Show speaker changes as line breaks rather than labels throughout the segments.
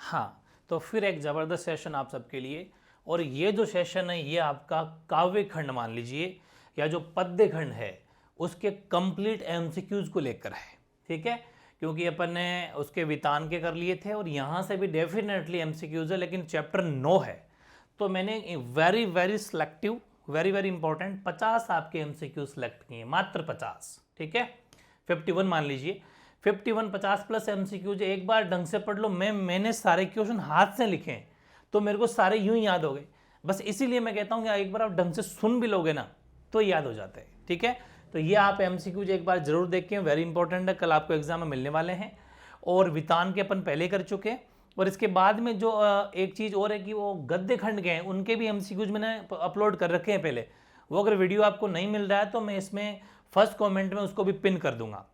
हाँ, तो फिर एक ज़बरदस्त सेशन आप सबके लिए। और ये जो सेशन है ये आपका काव्य खंड मान लीजिए या जो पद्य खंड है उसके कंप्लीट एमसीक्यूज को लेकर है, ठीक है। क्योंकि अपन ने उसके वितान के कर लिए थे और यहाँ से भी डेफिनेटली एमसीक्यूज है, लेकिन चैप्टर 9 है तो मैंने very very selective, very very important 50 आपके एमसीक्यू सेलेक्ट किए, मात्र 50, ठीक है। 51 मान लीजिए, 51 50 प्लस एमसीक्यूज एक बार ढंग से पढ़ लो। मैंने सारे क्वेश्चन हाथ से लिखे हैं तो मेरे को सारे यूं ही याद हो गए, बस इसीलिए मैं कहता हूं कि एक बार आप ढंग से सुन भी लोगे ना तो याद हो जाता है, ठीक है। तो ये आप एमसीक्यूज एक बार जरूर देखें, वेरी इंपॉर्टेंट है, कल आपको एग्जाम में मिलने वाले हैं। और वितान के अपन पहले कर चुके हैं। और इसके बाद में जो एक चीज़ और है कि वो गद्य खंड के हैं उनके भी एमसीक्यूज मैंने अपलोड कर रखे हैं पहले। वो अगर वीडियो आपको नहीं मिल रहा है तो मैं इसमें फर्स्ट कमेंट में उसको भी पिन कर दूंगा,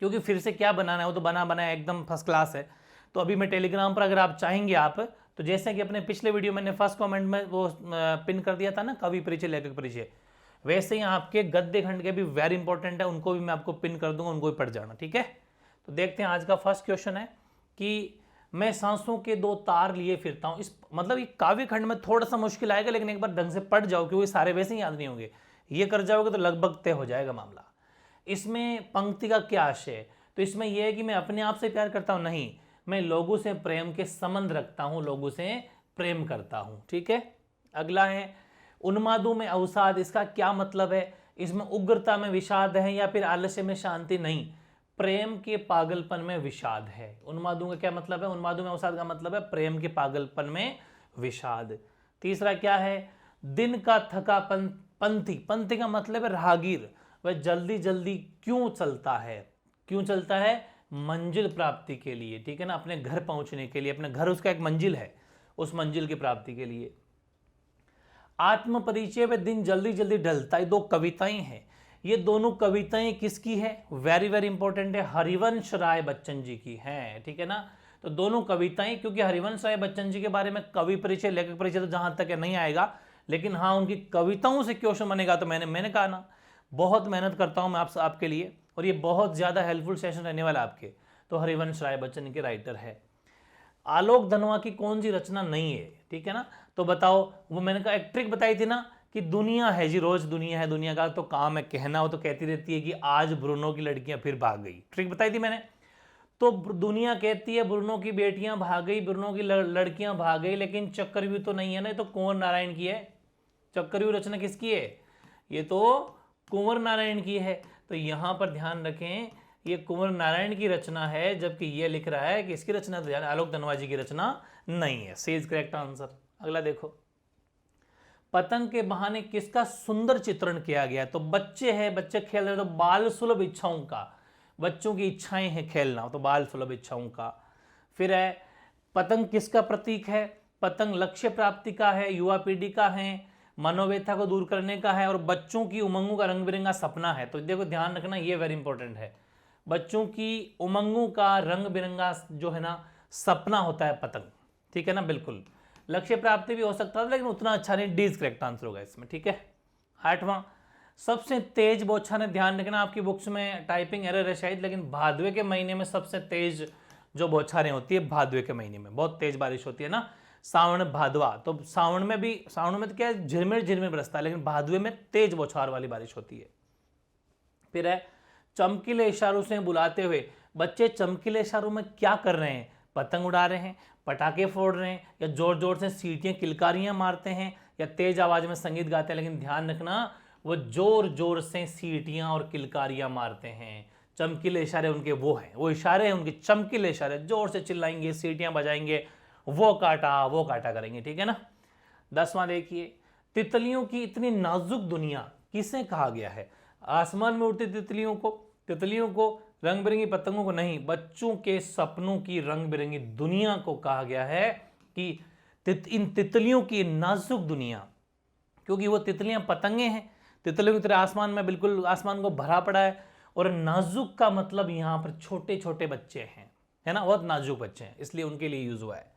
क्योंकि फिर से क्या बनाना है, वो तो बना बनाया एकदम फर्स्ट क्लास है। तो अभी मैं टेलीग्राम पर अगर आप चाहेंगे आप तो जैसे कि अपने पिछले वीडियो मैंने फर्स्ट कमेंट में वो पिन कर दिया था ना, कवि परिचय लेखक परिचय, वैसे ही आपके गद्य खंड के भी वेरी इंपॉर्टेंट है, उनको भी मैं आपको पिन कर दूंगा, उनको भी पढ़ जाना, ठीक है। तो देखते हैं आज का फर्स्ट क्वेश्चन है कि मैं सांसों के दो तार लिए फिरता हूं। इस मतलब ये काव्य खंड में थोड़ा सा मुश्किल आएगा, लेकिन एक बार ढंग से पढ़ जाओ क्योंकि सारे वैसे ही याद नहीं होंगे। ये कर जाओगे तो लगभग तय हो जाएगा मामला। इसमें पंक्ति का क्या आशय है, तो इसमें यह है कि मैं अपने आप से प्यार करता हूं, नहीं, मैं लोगों से प्रेम के संबंध रखता हूं, लोगों से प्रेम करता हूं, ठीक है। अगला है उन्मादों में अवसाद, इसका क्या मतलब है, इसमें उग्रता में विषाद है या फिर आलस्य में शांति, नहीं, प्रेम के पागलपन में विषाद है। उन्मादों का क्या मतलब है, उन्मादों में अवसाद का मतलब है प्रेम के पागलपन में विषाद। तीसरा क्या है, दिन का थका पंथी, पंथी का मतलब है राहगीर, वह जल्दी जल्दी क्यों चलता है, क्यों चलता है, मंजिल प्राप्ति के लिए, ठीक है ना, अपने घर पहुंचने के लिए, अपने घर उसका एक मंजिल है, उस मंजिल की प्राप्ति के लिए। आत्म परिचय में दिन जल्दी जल्दी ढलता है, दो कविताएं हैं, ये दोनों कविताएं किसकी है, वेरी वेरी इंपॉर्टेंट है, हरिवंश राय बच्चन जी की हैं, ठीक है ना। तो दोनों कविताएं, क्योंकि हरिवंश राय बच्चन जी के बारे में कवि परिचय लेखक परिचय तो जहां तक है नहीं आएगा, लेकिन हाँ उनकी कविताओं से क्वेश्चन बनेगा। तो मैंने कहा ना बहुत मेहनत करता हूं मैं आपके लिए, और ये बहुत ज्यादा हेल्पफुल सेशन रहने वाला आपके। तो हरिवंश राय बच्चन के राइटर है। आलोक धनवा की कौन सी रचना नहीं है, ठीक है ना, तो बताओ। वो मैंने कहा एक ट्रिक बताई थी ना कि दुनिया है जी, रोज दुनिया है, दुनिया का तो काम है कहना, वो तो कहती रहती है कि आज ब्रूनो की लड़कियां फिर भाग गई, ट्रिक बताई थी मैंने। तो दुनिया कहती है ब्रूनो की बेटियां भाग गई, ब्रूनो की लड़कियां भाग गई, लेकिन चक्रव्यूह तो नहीं है ना, तो कुंवर नारायण की है। चक्रव्यूह रचना किसकी है, ये तो कुंवर नारायण की है। तो यहां पर ध्यान रखें ये कुंवर नारायण की रचना है, जबकि ये लिख रहा है कि इसकी रचना तो आलोक धनवा जी की रचना नहीं है। सी इज करेक्ट आंसर। अगला देखो, पतंग के बहाने किसका सुंदर चित्रण किया गया, तो बच्चे हैं, बच्चे खेल रहे, तो बाल सुलभ इच्छाओं का, बच्चों की इच्छाएं हैं खेलना, तो बाल सुलभ इच्छाओं का। फिर है पतंग किसका प्रतीक है, पतंग लक्ष्य प्राप्ति का है, युवा पीढ़ी का है, मनोव्यथा को दूर करने का है, और बच्चों की उमंगों का रंग बिरंगा सपना है। तो देखो ध्यान रखना ये वेरी इंपॉर्टेंट है, बच्चों की उमंगों का रंग बिरंगा जो है ना सपना होता है पतंग, ठीक है ना, बिल्कुल। लक्ष्य प्राप्ति भी हो सकता था लेकिन उतना अच्छा नहीं, डी करेक्ट आंसर होगा इसमें, ठीक है। 8वां, सबसे तेज बौछारें, ध्यान रखना आपकी बुक्स में टाइपिंग एरर है शायद, लेकिन भादवे के महीने में सबसे तेज जो बौछारें होती है, भादवे के महीने में बहुत तेज बारिश होती है ना, सावन भादवा। तो सावन में तो क्या है, झिरमिर झिरमिर बरसता है, लेकिन भादवे में तेज बौछार वाली बारिश होती है। फिर है चमकीले इशारों से बुलाते हुए, बच्चे चमकीले इशारों में क्या कर रहे हैं, पतंग उड़ा रहे हैं, पटाखे फोड़ रहे हैं, या जोर जोर से सीटियां किलकारियां मारते हैं, या तेज आवाज में संगीत गाते हैं। लेकिन ध्यान रखना वो जोर जोर से सीटियां और किलकारियां मारते हैं, चमकीले इशारे उनके वो हैं, वो इशारे हैं उनके, चमकीले इशारे, जोर से चिल्लाएंगे, सीटियां बजाएंगे, वो काटा करेंगे, ठीक है ना। 10वां देखिए, तितलियों की इतनी नाजुक दुनिया किसे कहा गया है, आसमान में उड़ती तितलियों को, रंग बिरंगी पतंगों को नहीं, बच्चों के सपनों की रंग बिरंगी दुनिया को कहा गया है कि इन तितलियों की नाजुक दुनिया, क्योंकि वो तितलियां पतंगे हैं, तितलियों की तरह आसमान में बिल्कुल आसमान को भरा पड़ा है, और नाजुक का मतलब यहां पर छोटे छोटे बच्चे हैं, है ना, बहुत नाजुक बच्चे हैं, इसलिए उनके लिए यूज हुआ है।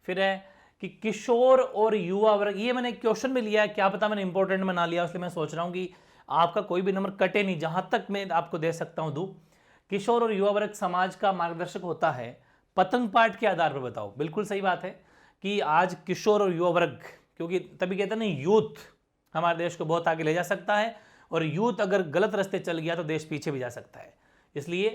फिर है कि किशोर और युवा वर्ग, ये मैंने क्वेश्चन में लिया है, क्या पता मैंने इंपॉर्टेंट बना लिया, इसलिए मैं सोच रहा हूं कि आपका कोई भी नंबर कटे नहीं, जहां तक मैं आपको दे सकता हूं दूं। किशोर और युवा वर्ग समाज का मार्गदर्शक होता है, पतंग पाठ के आधार पर बताओ। बिल्कुल सही बात है कि आज किशोर और युवा वर्ग, क्योंकि तभी कहते हैं ना यूथ हमारे देश को बहुत आगे ले जा सकता है, और यूथ अगर गलत रास्ते चल गया तो देश पीछे भी जा सकता है। इसलिए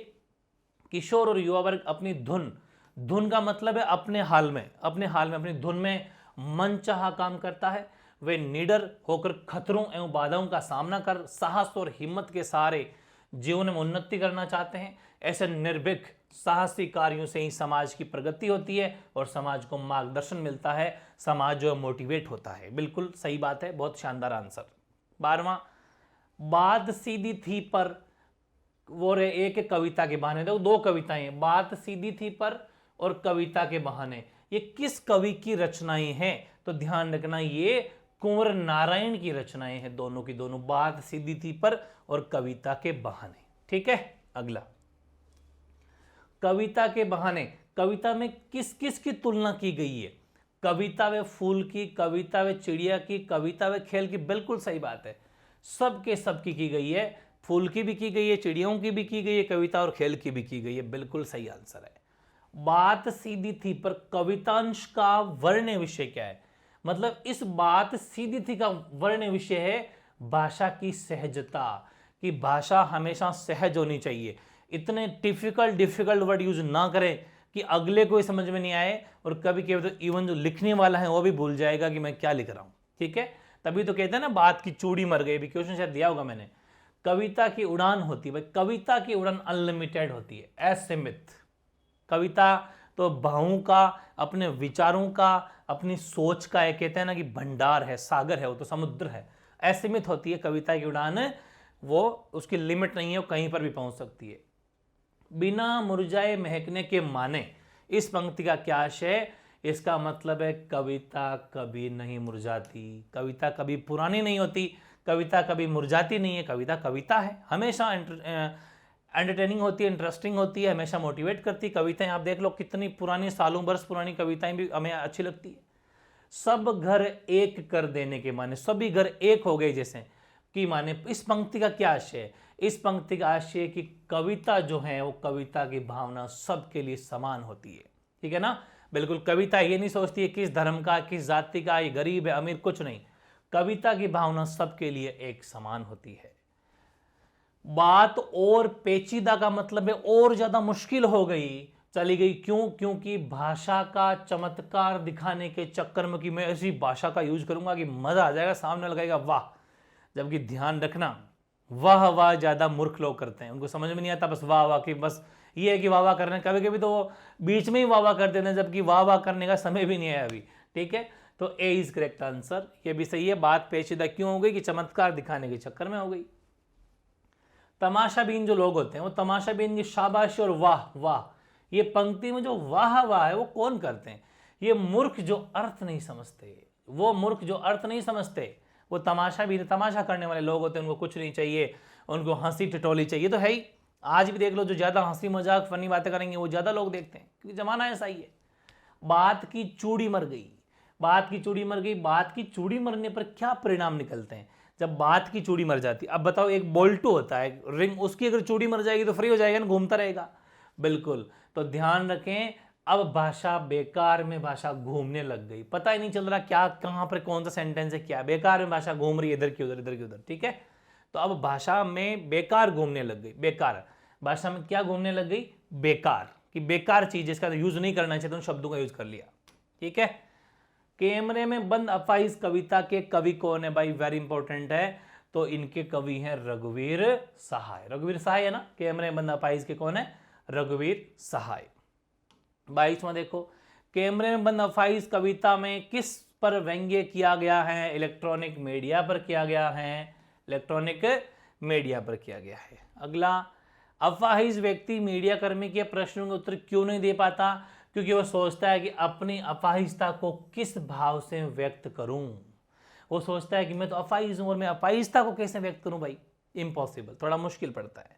किशोर और युवा वर्ग अपनी धुन, धुन का मतलब है अपने हाल में अपनी धुन में मनचाहा काम करता है। वे निडर होकर खतरों एवं बाधाओं का सामना कर साहस और हिम्मत के सहारे जीवन में उन्नति करना चाहते हैं। ऐसे निर्भीक साहसी कार्यों से ही समाज की प्रगति होती है और समाज को मार्गदर्शन मिलता है, समाज जो मोटिवेट होता है। बिल्कुल सही बात है, बहुत शानदार आंसर। 12वां, बात सीधी थी पर, वो एक कविता के बहाने, देखो दो कविताएं, बात सीधी थी पर और कविता के बहाने, ये किस कवि की रचनाएं हैं? तो ध्यान रखना ये कुंवर नारायण की रचनाएं हैं, दोनों की दोनों, बात सीधी थी पर और कविता के बहाने। ठीक है, अगला, कविता के बहाने, कविता में किस किस की तुलना की गई है? कविता व फूल की, कविता व चिड़िया की, कविता व खेल की। बिल्कुल सही बात है, सबके सबकी की गई है, फूल की भी की गई है, चिड़ियों की भी की गई है, कविता और खेल की भी की गई है। बिल्कुल सही आंसर है। बात सीधी थी पर कवितांश का वर्ण विषय क्या है? मतलब इस बात सीधी थी का वर्ण विषय है भाषा की सहजता, कि भाषा हमेशा सहज होनी चाहिए। इतने डिफिकल्ट वर्ड यूज ना करें कि अगले को समझ में नहीं आए, और कभी कभी तो इवन जो लिखने वाला है वो भी भूल जाएगा कि मैं क्या लिख रहा हूं। ठीक है, तभी तो कहते हैं ना बात की चूड़ी मर गई, भी क्वेश्चन शायद दिया होगा मैंने। कविता की उड़ान होती है भाई, कविता की उड़ान अनलिमिटेड होती है, असीमित। कविता तो भावों का, अपने विचारों का, अपनी सोच का, एक कहते हैं ना कि भंडार है, सागर है, वो तो समुद्र है, असीमित होती है कविता की उड़ान, वो उसकी लिमिट नहीं है, वो कहीं पर भी पहुंच सकती है। बिना मुरझाए महकने के माने, इस पंक्ति का क्या आशय? इसका मतलब है कविता कभी नहीं मुरझाती, कविता कभी पुरानी नहीं होती, कविता कभी मुरझाती नहीं है, कविता कविता है, हमेशा एंटरटेनिंग होती है, इंटरेस्टिंग होती है, हमेशा मोटिवेट करती है। कविताएं आप देख लो कितनी पुरानी, सालों बरस पुरानी कविताएं भी हमें अच्छी लगती है। सब घर एक कर देने के माने, सभी घर एक हो गए जैसे कि माने, इस पंक्ति का क्या आशय है? इस पंक्ति का आशय कि कविता जो है वो, कविता की भावना सबके लिए समान होती है। ठीक है ना, बिल्कुल। कविता ये नहीं सोचती है किस धर्म का, किस जाति का, ये गरीब है अमीर, कुछ नहीं। कविता की भावना सबके लिए एक समान होती है। बात और पेचीदा का मतलब है और ज्यादा मुश्किल हो गई, चली गई, क्यों? क्योंकि भाषा का चमत्कार दिखाने के चक्कर में कि मैं ऐसी भाषा का यूज करूंगा कि मजा आ जाएगा, सामने लगाएगा वाह। जबकि ध्यान रखना, वाह वाह ज्यादा मूर्ख लोग करते हैं, उनको समझ में नहीं आता, बस वाह वाह की, बस ये है कि वाह वाह करने, कभी कभी तो वो बीच में ही वाह वाह कर देते हैं, जबकि वाह वाह करने का समय भी नहीं है अभी। ठीक है, तो ए इज करेक्ट आंसर, ये भी सही है। बात पेचीदा क्यों हो गई? कि चमत्कार दिखाने के चक्कर में हो गई। तमाशाबीन जो लोग होते हैं, वो तमाशाबीन की शाबाशी और वाह वाह, ये पंक्ति में जो वाह वाह है वो कौन करते हैं? ये मूर्ख जो अर्थ नहीं समझते, वो मूर्ख जो अर्थ नहीं समझते, वो तमाशाबीन, तमाशा करने वाले लोग होते हैं, उनको कुछ नहीं चाहिए, उनको हंसी टिटोली चाहिए। तो है ही, आज भी देख लो, जो ज्यादा हंसी मजाक फनी बातें करेंगे वो ज्यादा लोग देखते हैं, क्योंकि जमाना ऐसा ही है। बात की चूड़ी मर गई, बात की चूड़ी मर गई, बात की चूड़ी मरने पर क्या परिणाम निकलते हैं जब बात की चूड़ी मर जाती? अब बताओ, एक बोल्टू होता है रिंग, उसकी अगर चूड़ी मर जाएगी तो फ्री हो जाएगा ना, घूमता रहेगा। बिल्कुल, तो ध्यान रखें, अब भाषा बेकार में भाषा घूमने लग गई, पता ही नहीं चल रहा क्या, कहां पर कौन सा सेंटेंस है, क्या बेकार में भाषा घूम रही है, इधर की उधर, इधर की उधर। ठीक है, तो अब भाषा में बेकार घूमने लग गई, बेकार भाषा में क्या घूमने लग गई? बेकार, कि बेकार चीज जिसका यूज नहीं करना चाहिए, तो शब्दों का यूज कर लिया। ठीक है, कैमरे में बंद अफाइज कविता के कवि कौन है भाई? वेरी इंपॉर्टेंट है, तो इनके कवि हैं रघुवीर सहाय। रघुवीर सहाय है ना, कैमरे में बंद अफाइज के कौन है? रघुवीर सहाय। 22वां देखो, कैमरे में बंद अफाइज कविता में किस पर व्यंग्य किया गया है? इलेक्ट्रॉनिक मीडिया पर किया गया है, इलेक्ट्रॉनिक मीडिया पर किया गया है। अगला, अफाहिज व्यक्ति मीडिया कर्मी के प्रश्नों के उत्तर क्यों नहीं दे पाता? क्योंकि वो सोचता है कि अपनी अपाहिजता को किस भाव से व्यक्त करूं। वो सोचता है कि मैं तो अपाहिज हूं और मैं अपाहिजता को कैसे व्यक्त करूं भाई? इम्पॉसिबल, थोड़ा मुश्किल पड़ता है।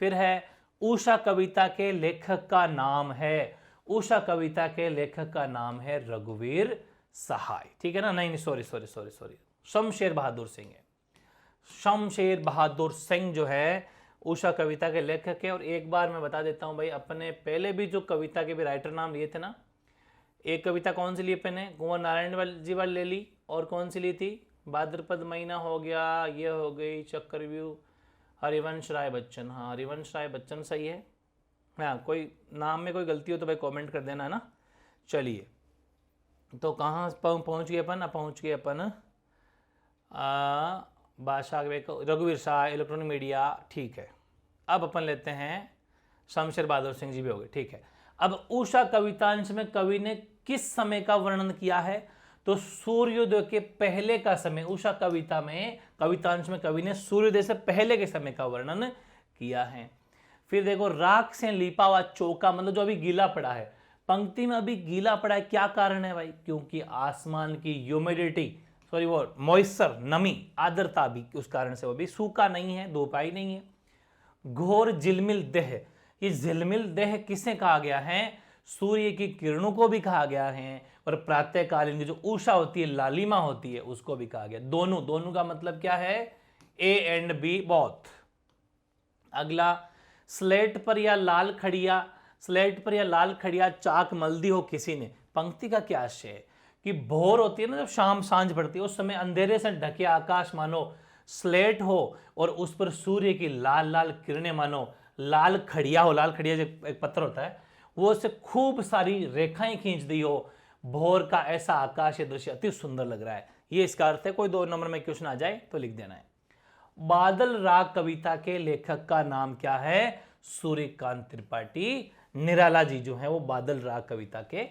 फिर है, उषा कविता के लेखक का नाम है, उषा कविता के लेखक का नाम है रघुवीर सहाय। ठीक है ना, नहीं सॉरी, शमशेर बहादुर सिंह है। शमशेर बहादुर सिंह जो है उषा कविता के लेखक है। और एक बार मैं बता देता हूँ भाई, अपने पहले भी जो कविता के भी राइटर नाम लिए थे ना, एक कविता कौन सी ली अपने ने, कुंवर नारायण जी वाली ले ली, और कौन सी ली थी, भाद्रपद महीना हो गया, ये हो गई चक्रव्यूह, हरिवंश राय बच्चन। हाँ, हरिवंश राय बच्चन सही है। हाँ, कोई नाम में कोई गलती हो तो भाई कमेंट कर देना ना। चलिए, तो कहाँ पहुँच गए अपन, पहुँच गए अपन भाषा रघुवीर शाह, इलेक्ट्रॉनिक मीडिया, ठीक है। अब अपन लेते हैं शमशेर बहादुर सिंह जी भी हो गए, ठीक है। अब उषा कवितांश में कवि ने किस समय का वर्णन किया है, तो सूर्योदय के पहले का समय। उषा कविता में, कवितांश में कवि ने सूर्योदय से पहले के समय का वर्णन किया है। फिर देखो, राख से लिपा हुआ चौका, मतलब जो अभी गीला पड़ा है, पंक्ति में अभी गीला पड़ा है, क्या कारण है भाई, क्योंकि आसमान की ह्यूमिडिटी, सॉरी वो मॉइस्चर, नमी, आर्द्रता भी, उस कारण से वो भी सूखा नहीं है, धूप आई नहीं है। घोर झिलमिल देह, ये झिलमिल देह किसे कहा गया है, सूर्य की किरणों को भी कहा गया है, और प्रातःकालीन की जो उषा होती है, लालिमा होती है, उसको भी कहा गया। दोनों, दोनों का मतलब क्या है, ए एंड बी बोथ। अगला, स्लेट पर या लाल खड़िया, स्लेट पर या लाल खड़िया चाक मल दी हो किसी ने, पंक्ति का क्या आशय है कि भोर होती है ना, जब शाम सांझ पड़ती है, उस समय अंधेरे से ढके आकाश मानो स्लेट हो, और उस पर सूर्य की लाल लाल किरणें मानो लाल खड़िया हो। लाल खड़िया जो एक पत्थर होता है, वो उससे खूब सारी रेखाएं खींच दी हो, भोर का ऐसा आकाश, ये दृश्य अति सुंदर लग रहा है, ये इसका अर्थ है। कोई 2 नंबर में क्वेश्चन आ जाए तो लिख देना है। बादल राग कविता के लेखक का नाम क्या है, सूर्यकांत त्रिपाठी निराला जी जो है वो बादल राग कविता के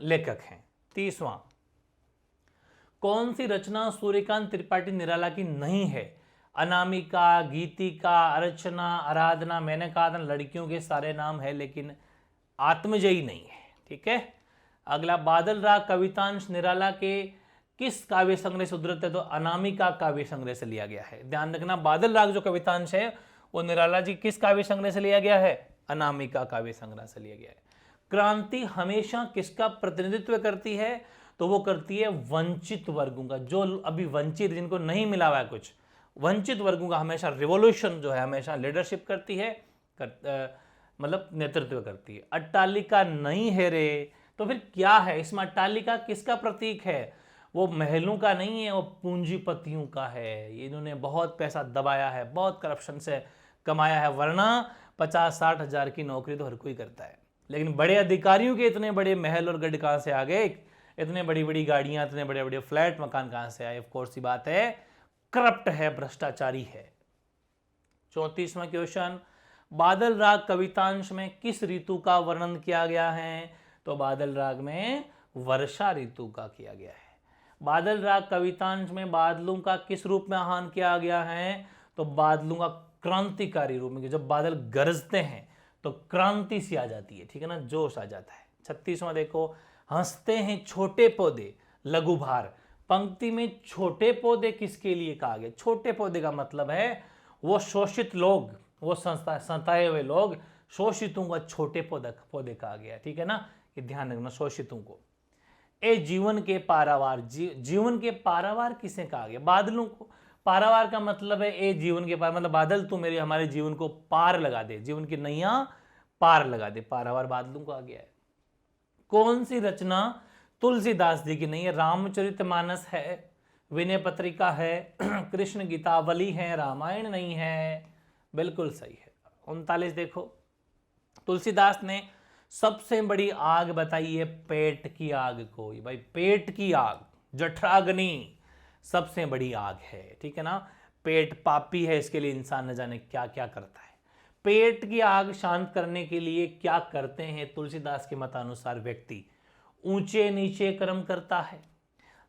लेखक हैं। 30वां, कौन सी रचना सूर्यकांत त्रिपाठी निराला की नहीं है, अनामिका, गीतिका, अर्चना, आराधना। मैंने कहा था लड़कियों के सारे नाम है, लेकिन आत्मजयी नहीं है, ठीक है। अगला, बादल राग कवितांश निराला के किस काव्य संग्रह से उद्धृत है, तो अनामिका काव्य संग्रह से लिया गया है। ध्यान रखना, बादल राग जो कवितांश है वो निराला जी किस काव्य संग्रह से लिया गया है, अनामिका काव्य संग्रह से लिया गया है। क्रांति हमेशा किसका प्रतिनिधित्व करती है, तो वो करती है वंचित वर्गों का, जो अभी वंचित, जिनको नहीं मिला हुआ है कुछ, वंचित वर्गों का हमेशा रिवॉल्यूशन जो है, हमेशा लीडरशिप करती है, मतलब नेतृत्व करती है। अट्टालिका नहीं है रे, तो फिर क्या है इसमें, अट्टालिका किसका प्रतीक है, वो महलों का नहीं है, वो पूंजीपतियों का है। इन्होंने बहुत पैसा दबाया है, बहुत करप्शन से कमाया है, वरना 50-60 हजार की नौकरी तो हर कोई करता है, लेकिन बड़े अधिकारियों के इतने बड़े महल और गढ़ कहां से आ गए, इतने बड़ी बड़ी गाड़ियां, इतने बड़े बड़े फ्लैट मकान कहां से आए, ऑफ कोर्स सी बात है, करप्ट है, भ्रष्टाचारी है। 34वां क्वेश्चन, बादल राग कवितांश में किस ऋतु का वर्णन किया गया है, तो बादल राग में वर्षा ऋतु का किया गया है। बादल राग कवितांश में बादलों का किस रूप में आह्वान किया गया है, तो बादलों का क्रांतिकारी रूप में, जब बादल गरजते हैं तो क्रांति सी आ जाती है, ठीक है ना, जोश आ जाता है। 36वां देखो, हंसते हैं छोटे पौधे लघु भार, पंक्ति में छोटे पौधे किसके लिए कहा गया, छोटे पौधे का मतलब है वो शोषित लोग, वो सताए हुए लोग, शोषितों का छोटे पौधे कहा गया, ठीक है ना, ये ध्यान रखना, शोषितों को। ए जीवन के पारावार, जीवन के पारावार किसे कहा गया, बादलों को। पारावार का मतलब है ए जीवन के पार, मतलब बादल तू मेरे हमारे जीवन को पार लगा दे, जीवन की नैया पार लगा दे, पारावार बादलों को आ गया है। कौन सी रचना तुलसीदास जी की नहीं है, रामचरितमानस है, विनय पत्रिका है, कृष्ण गीतावली है, रामायण नहीं है, बिल्कुल सही है। 39 देखो, तुलसीदास ने सबसे बड़ी आग बताई है पेट की आग को, भाई पेट की आग, जठराग्नि सबसे बड़ी आग है, ठीक है ना। पेट पापी है, इसके लिए इंसान न जाने क्या क्या करता है। पेट की आग शांत करने के लिए क्या करते हैं तुलसीदास के मतानुसार, व्यक्ति ऊंचे नीचे कर्म करता है,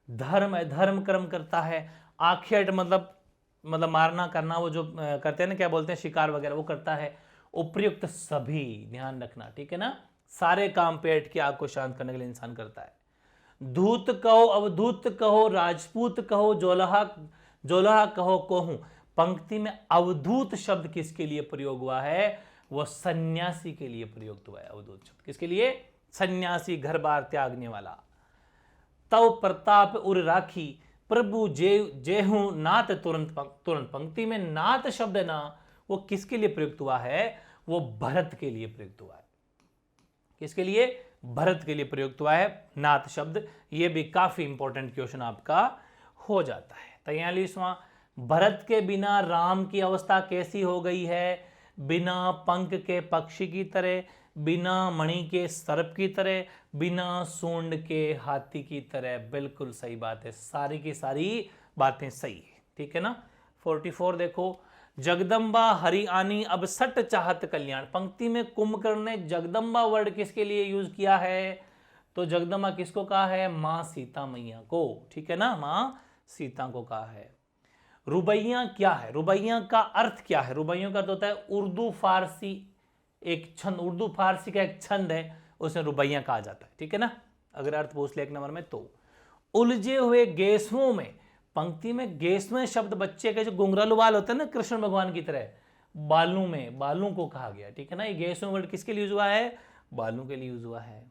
धर्म अधर्म कर्म करता है, आखेट मतलब मारना करना, वो जो करते हैं ना, क्या बोलते हैं, शिकार वगैरह, वो करता है, उपयुक्त सभी, ध्यान रखना, ठीक है ना, सारे काम पेट की आग को शांत करने के लिए इंसान करता है। धूत कहो, अवधूत कहो, राजपूत कहो, जोलहा कहो कोहू, पंक्ति में अवधूत शब्द किसके लिए प्रयोग हुआ है, वो सन्यासी के लिए प्रयोग हुआ है। अवधूत शब्द किसके लिए, सन्यासी, घर बार त्यागने वाला। तव प्रताप उर राखी, प्रभु जेहू नाथ तुरंत, पंक्ति में नाथ शब्द है ना, वो किसके लिए प्रयुक्त हुआ है? वो भरत के लिए प्रयुक्त हुआ है। किसके लिए? भरत के लिए प्रयुक्त हुआ है नाथ शब्द। ये भी काफी इंपॉर्टेंट क्वेश्चन आपका हो जाता है। 43वां, भरत के बिना राम की अवस्था कैसी हो गई है? बिना पंख के पक्षी की तरह, बिना मणि के सर्प की तरह, बिना सूंड के हाथी की तरह। बिल्कुल सही बात है, सारी की सारी बातें सही है, ठीक है ना। 44 देखो, जगदम्बा हरि आनी अब सट चाहत कल्याण। पंक्ति में कुंभकर्ण ने जगदम्बा वर्ड किसके लिए यूज किया है? तो जगदम्बा किसको कहा है? मां सीता मैया को, ठीक है ना, मां सीता को कहा है। रुबैया क्या है? रुबैया का अर्थ क्या है? रुबैयों का अर्थ होता है उर्दू फारसी एक छंद, उर्दू फारसी का एक छंद है, उसे रुबैया कहा जाता है, ठीक है ना। अगर अर्थ पूछ ले 1 नंबर में तो। उलझे हुए गेसुओं में, पंक्ति में गेसुएं शब्द बच्चे के जो घुंघरालू बाल होते हैं ना कृष्ण भगवान की तरह, बालों में, बालों को कहा गया, ठीक है ना। ये गेसुएं वर्ड किसके लिए यूज हुआ है? बालों के लिए यूज हुआ है।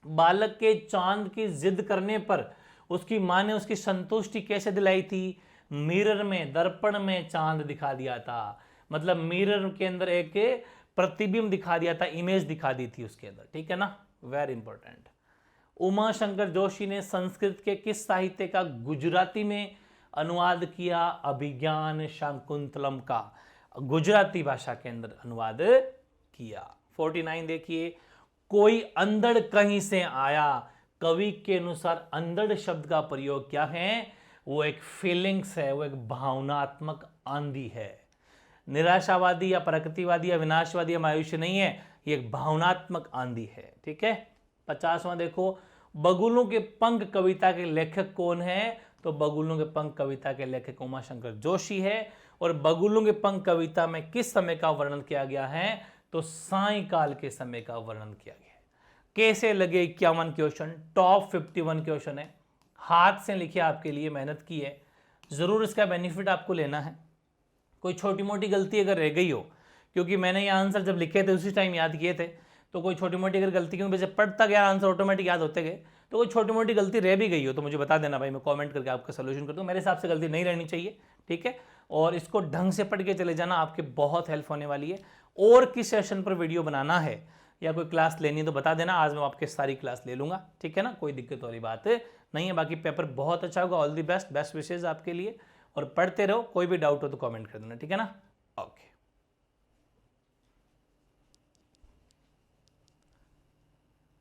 बालक के चांद की जिद करने पर उसकी मां ने उसकी संतुष्टि कैसे दिलाई थी? मिरर में, दर्पण में चांद दिखा दिया था, मतलब मिरर के अंदर एक प्रतिबिंब दिखा दिया था, इमेज दिखा दी थी उसके अंदर, ठीक है ना, वेरी इंपॉर्टेंट। उमा शंकर जोशी ने संस्कृत के किस साहित्य का गुजराती में अनुवाद किया? अभिज्ञान शाकुंतलम का गुजराती भाषा के अंदर अनुवाद किया। 49 देखिए, कोई अंधड़ कहीं से आया। कवि के अनुसार अंधड़ शब्द का प्रयोग क्या है? वो एक फीलिंग्स है, वो एक भावनात्मक आंधी है। निराशावादी या प्रकृतिवादी या विनाशवादी या मायूसी नहीं है, ये एक भावनात्मक आंधी है, ठीक है। 50वां देखो, बगुलों के पंख कविता के लेखक कौन है? तो बगुलों के पंख कविता के लेखक उमा शंकर जोशी है। और बगुलों के पंख कविता में किस समय का वर्णन किया गया है? तो सायंकाल के समय का वर्णन किया गया है। कैसे लगे 51 क्वेश्चन? टॉप 51 क्वेश्चन है, हाथ से लिखे, आपके लिए मेहनत की है, जरूर इसका बेनिफिट आपको लेना है। कोई छोटी मोटी गलती अगर रह गई हो, क्योंकि मैंने ये आंसर जब लिखे थे उसी टाइम याद किए थे, तो कोई छोटी मोटी अगर गलती, क्योंकि जब पढ़ता गया आंसर ऑटोमेटिक याद होते गए, तो कोई छोटी मोटी गलती रह भी गई हो तो मुझे बता देना भाई, मैं कमेंट करके आपका सोल्यूशन कर दूँ। मेरे हिसाब से गलती नहीं रहनी चाहिए, ठीक है। और इसको ढंग से पढ़ के चले जाना, आपके बहुत हेल्प होने वाली है। और किस सेशन पर वीडियो बनाना है या कोई क्लास लेनी है तो बता देना, आज मैं आपके सारी क्लास ले लूँगा, ठीक है ना, कोई दिक्कत वाली बात नहीं है। बाकी पेपर बहुत अच्छा होगा, all the best, best wishes आपके लिए, और पढ़ते रहो। कोई भी डाउट हो तो कमेंट कर देना, ठीक है ना। ओके।